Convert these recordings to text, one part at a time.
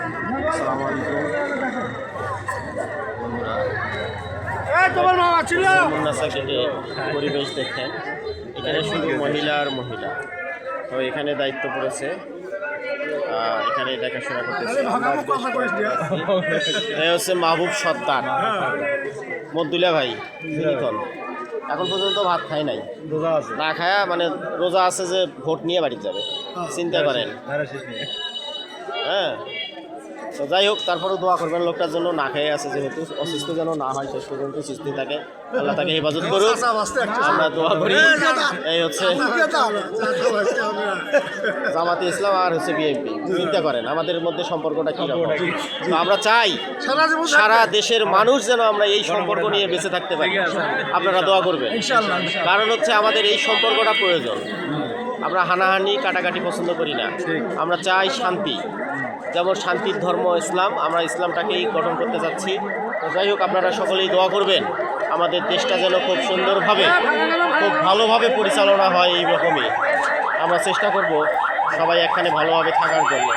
আসসালামু আলাইকুম বন্ধুরা, মুন্নাসা কেটে পরিবেশ দেখেন, এখানে শুধু মহিলা আর মহিলা। তো এখানে দায়িত্ব পড়েছে, এখানে দেখাশোনা করতেছে এই হচ্ছে মাহবুব সত্তার মদ্দুলিয়া ভাই। এখন পর্যন্ত ভাত খাই নাই, না খায়া মানে রোজা আছে যে ভোট নিয়ে বাড়িতে যাবে, চিন্তা করেন। হ্যাঁ, তো যাই হোক, তারপরেও দোয়া করবেন লোকটার জন্য, না খেয়ে আছে যেহেতু, অসুস্থ যেন না হয়, শেষ পর্যন্ত সুস্থ থাকে, আল্লাহ তাকে হেফাজত করুক, আমরা দোয়া করি। এই হচ্ছে জামাতে ইসলাম আর হচ্ছে বিএনপি। চিন্তা করেন আমাদের মধ্যে সম্পর্কটা কী রকম। তো আমরা চাই সারা দেশের মানুষ যেন আমরা এই সম্পর্ক নিয়ে বেঁচে থাকতে পারি, আপনারা দোয়া করবেন। কারণ হচ্ছে আমাদের এই সম্পর্কটা প্রয়োজন। আমরা হানাহানি কাটাকাটি পছন্দ করি না, আমরা চাই শান্তি। যেমন শান্তির ধর্ম ইসলাম, আমরা ইসলামটাকেই গঠন করতে যাচ্ছি। তো যাই হোক, আপনারা সকলেই দোয়া করবেন আমাদের দেশটা যেন খুব সুন্দরভাবে, খুব ভালোভাবে পরিচালনা হয়। এই রকমই আমরা চেষ্টা করব সবাই একখানে ভালোভাবে থাকার জন্য।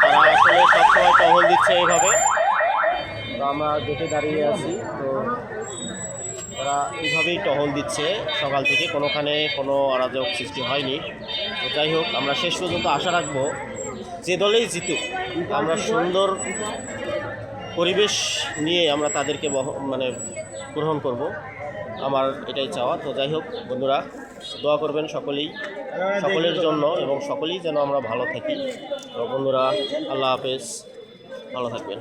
তারা আসলে সবসময় টহল দিচ্ছে এইভাবে। তো আমরা গেটে দাঁড়িয়ে আছি, তো তারা এইভাবেই টহল দিচ্ছে সকাল থেকে, কোনোখানে কোনো অরাজক সৃষ্টি হয়নি। তো যাই হোক, আমরা শেষ পর্যন্ত আশা রাখবো যে দলেই জিতুক, আমরা সুন্দর পরিবেশ নিয়ে আমরা তাদেরকে মানে গ্রহণ করব, আমার এটাই চাওয়া। তো যাই হোক বন্ধুরা, দোয়া করবেন সকলেই, সকলের জন্য, এবং সকলেই যেন আমরা ভালো থাকি। তো বন্ধুরা, আল্লাহ হাফেজ, ভালো থাকবেন।